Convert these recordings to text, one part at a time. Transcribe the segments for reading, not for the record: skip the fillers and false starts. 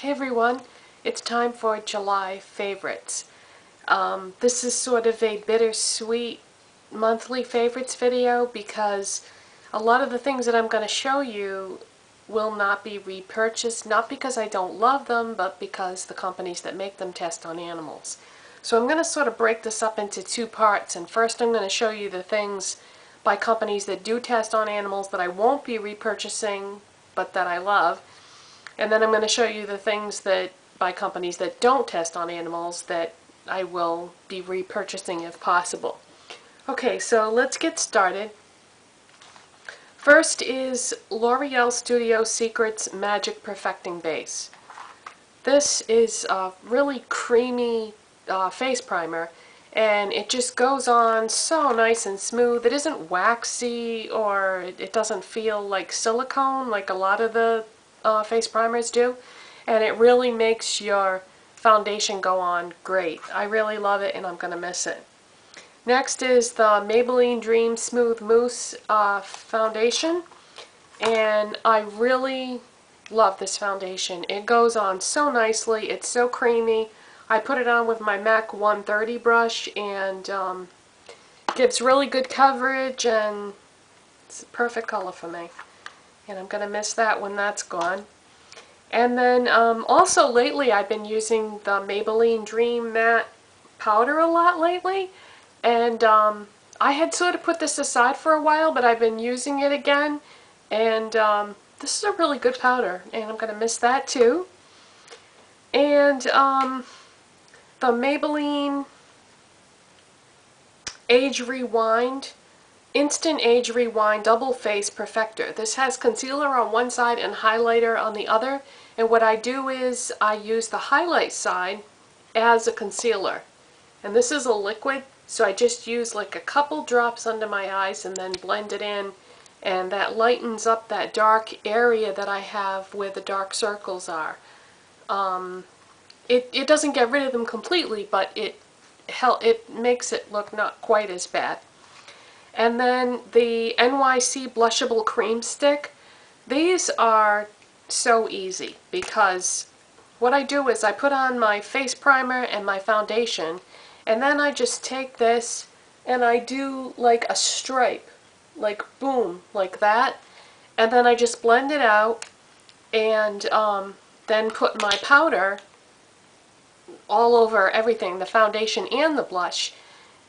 Hey everyone, it's time for July favorites. This is sort of a bittersweet monthly favorites video because a lot of the things that I'm going to show you will not be repurchased, not because I don't love them, but because the companies that make them test on animals. So I'm going to sort of break this up into two parts, and first I'm going to show you the things by companies that do test on animals that I won't be repurchasing but that I love. And then I'm going to show you the things that by companies that don't test on animals that I will be repurchasing if possible. Okay, so let's get started. First is L'Oreal Studio Secrets Magic Perfecting Base. This is a really creamy face primer, and it just goes on so nice and smooth. It isn't waxy, or it doesn't feel like silicone like a lot of the face primers do, and it really makes your foundation go on great. I really love it, and I'm going to miss it. Next is the Maybelline Dream Smooth Mousse foundation, and I really love this foundation. It goes on so nicely. It's so creamy. I put it on with my MAC 130 brush, and gives really good coverage, and it's a perfect color for me. And I'm going to miss that when that's gone. And then also lately I've been using the Maybelline Dream Matte powder a lot lately. And I had sort of put this aside for a while, but I've been using it again. And this is a really good powder, and I'm going to miss that too. And the Maybelline Age Rewind Instant Age Rewind Double Face Perfector. This has concealer on one side and highlighter on the other, and what I do is I use the highlight side as a concealer. And this is a liquid, so I just use like a couple drops under my eyes and then blend it in, and that lightens up that dark area that I have where the dark circles are. It doesn't get rid of them completely, but it makes it look not quite as bad. And then the NYC Blushable Cream Stick. These are so easy because what I do is I put on my face primer and my foundation, and then I just take this and I do like a stripe, like boom, like that, and then I just blend it out, and then put my powder all over everything, the foundation and the blush.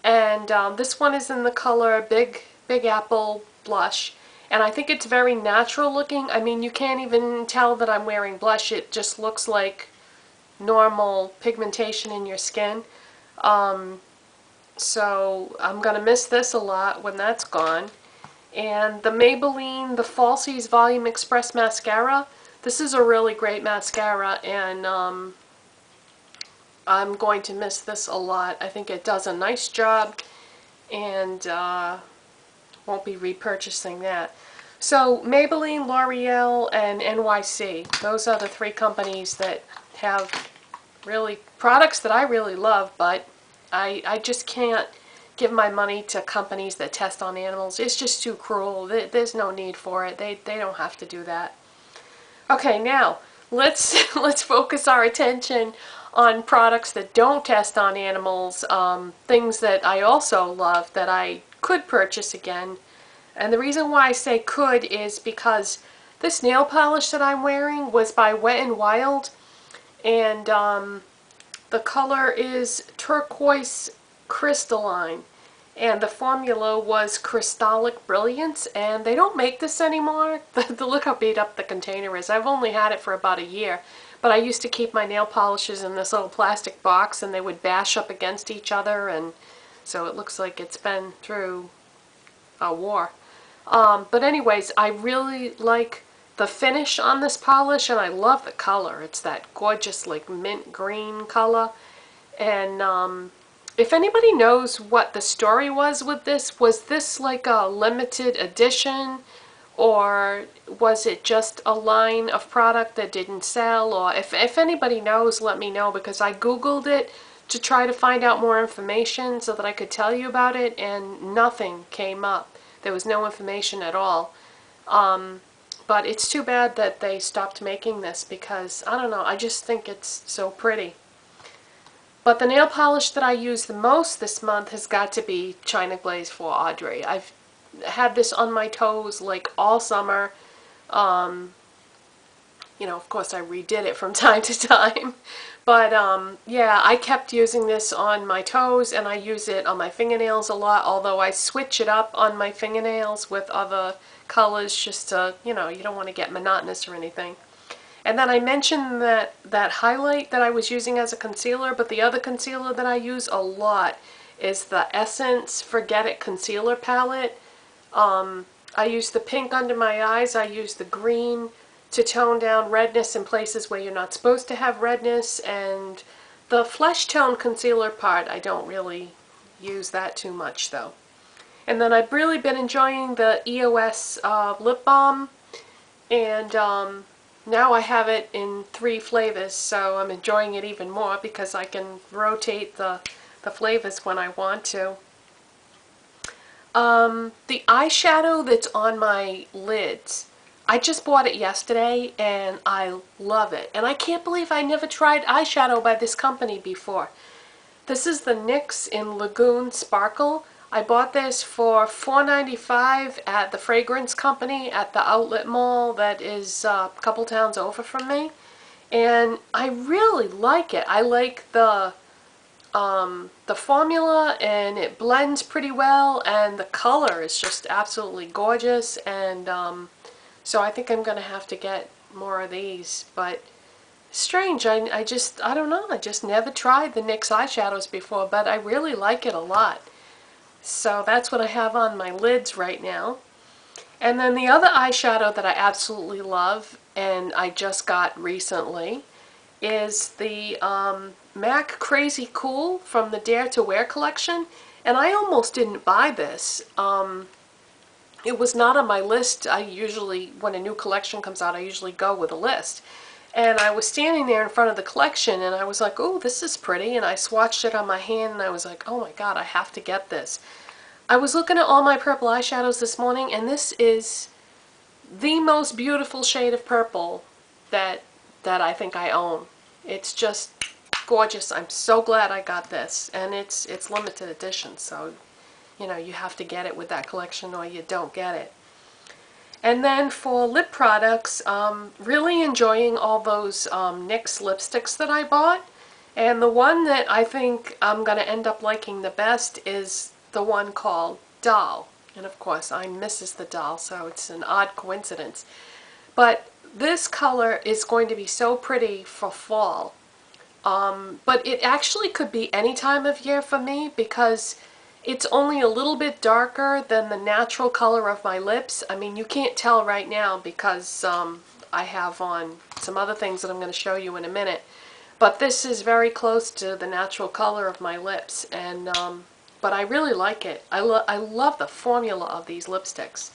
And this one is in the color Big Apple Blush, and I think it's very natural looking. I mean, you can't even tell that I'm wearing blush. It just looks like normal pigmentation in your skin. So I'm going to miss this a lot when that's gone. And the Maybelline, the Falsies Volume Express Mascara. This is a really great mascara, and I'm going to miss this a lot. I think it does a nice job, and won't be repurchasing that. So Maybelline, L'Oreal, and NYC. Those are the three companies that have really products that I really love, but I just can't give my money to companies that test on animals. It's just too cruel. There's no need for it. They don't have to do that. Okay, now let's focus our attention on products that don't test on animals, things that I also love that I could purchase again. And the reason why I say could is because this nail polish that I'm wearing was by Wet n Wild, and the color is turquoise crystalline, and the formula was crystallic brilliance, and they don't make this anymore. Look how beat up the container is. I've only had it for about a year. But I used to keep my nail polishes in this little plastic box, and they would bash up against each other, and so it looks like it's been through a war. But anyways, I really like the finish on this polish, and I love the color. It's that gorgeous like mint green color. And if anybody knows what the story was with this, was this like a limited edition? Or was it just a line of product that didn't sell? Or if anybody knows, let me know, because I Googled it to try to find out more information so that I could tell you about it, and nothing came up. There was no information at all. But it's too bad that they stopped making this because, I don't know, I just think it's so pretty. But the nail polish that I use the most this month has got to be China Glaze for Audrey. I've had this on my toes like all summer. You know, of course I redid it from time to time. But yeah, I kept using this on my toes, and I use it on my fingernails a lot, although I switch it up on my fingernails with other colors just to, you know, you don't want to get monotonous or anything. And then I mentioned that highlight that I was using as a concealer, but the other concealer that I use a lot is the Essence Forget It Concealer Palette. I use the pink under my eyes, I use the green to tone down redness in places where you're not supposed to have redness, and the flesh tone concealer part, I don't really use that too much though. And then I've really been enjoying the EOS lip balm, and now I have it in 3 flavors, so I'm enjoying it even more because I can rotate the flavors when I want to. The eyeshadow that's on my lids, I just bought it yesterday and I love it. And I can't believe I never tried eyeshadow by this company before. This is the NYX in Lagoon Sparkle. I bought this for $4.95 at the fragrance company at the outlet mall that is a couple towns over from me. And I really like it. I like the formula, and it blends pretty well, and the color is just absolutely gorgeous. And so I think I'm going to have to get more of these. But strange, I don't know, I just never tried the NYX eyeshadows before, but I really like it a lot. So that's what I have on my lids right now. And then the other eyeshadow that I absolutely love, and I just got recently, is the MAC Crazy Cool from the Dare to Wear collection. And I almost didn't buy this. It was not on my list. I usually, when a new collection comes out, I usually go with a list. And I was standing there in front of the collection and I was like, oh, this is pretty. And I swatched it on my hand and I was like, oh my god, I have to get this. I was looking at all my purple eyeshadows this morning, and this is the most beautiful shade of purple that I think I own. It's just gorgeous. I'm so glad I got this. And it's limited edition, so you know, you have to get it with that collection or you don't get it. And then for lip products, really enjoying all those NYX lipsticks that I bought. And the one that I think I'm going to end up liking the best is the one called Doll. And of course, I'm Mrs. the Doll, so it's an odd coincidence. But this color is going to be so pretty for fall. But it actually could be any time of year for me because it's only a little bit darker than the natural color of my lips. I mean, you can't tell right now because I have on some other things that I'm going to show you in a minute. But this is very close to the natural color of my lips, and but I really like it. I love the formula of these lipsticks.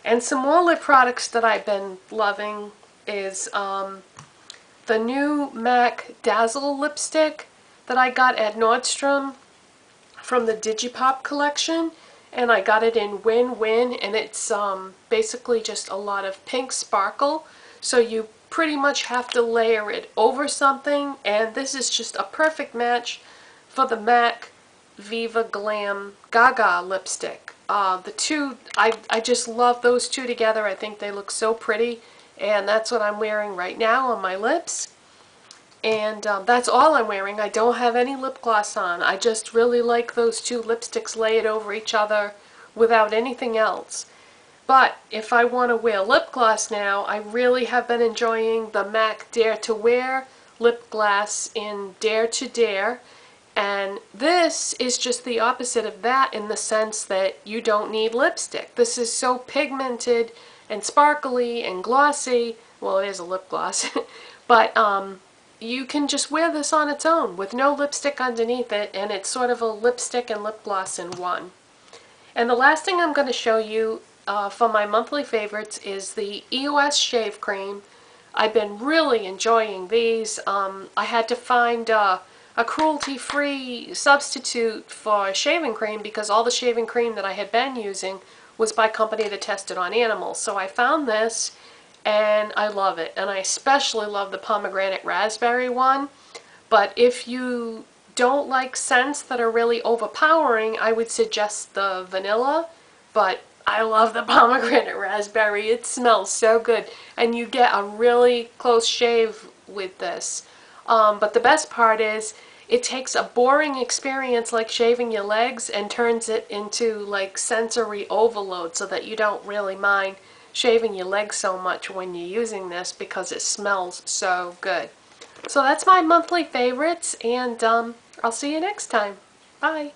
And some more lip products that I've been loving is the new MAC Dazzle lipstick that I got at Nordstrom from the Digipop collection, and I got it in Win-Win, and it's basically just a lot of pink sparkle, so you pretty much have to layer it over something, and this is just a perfect match for the MAC Viva Glam Gaga lipstick. The two, I just love those two together. I think they look so pretty, and that's what I'm wearing right now on my lips. And that's all I'm wearing. I don't have any lip gloss on. I just really like those two lipsticks layered over each other without anything else. But if I want to wear lip gloss now, I really have been enjoying the MAC Dare to Wear lip gloss in Dare to Dare. And this is just the opposite of that in the sense that you don't need lipstick. This is so pigmented and sparkly and glossy. Well, it is a lip gloss. But you can just wear this on its own with no lipstick underneath it, and it's sort of a lipstick and lip gloss in one. And the last thing I'm going to show you for my monthly favorites is the EOS Shave Cream. I've been really enjoying these. I had to find a cruelty-free substitute for shaving cream because all the shaving cream that I had been using was by a company that tested on animals. So I found this, and I love it. And I especially love the pomegranate raspberry one. But if you don't like scents that are really overpowering, I would suggest the vanilla. But I love the pomegranate raspberry. It smells so good. And you get a really close shave with this. But the best part is it takes a boring experience like shaving your legs and turns it into like sensory overload so that you don't really mind shaving your legs so much when you're using this because it smells so good. So that's my monthly favorites, and I'll see you next time. Bye.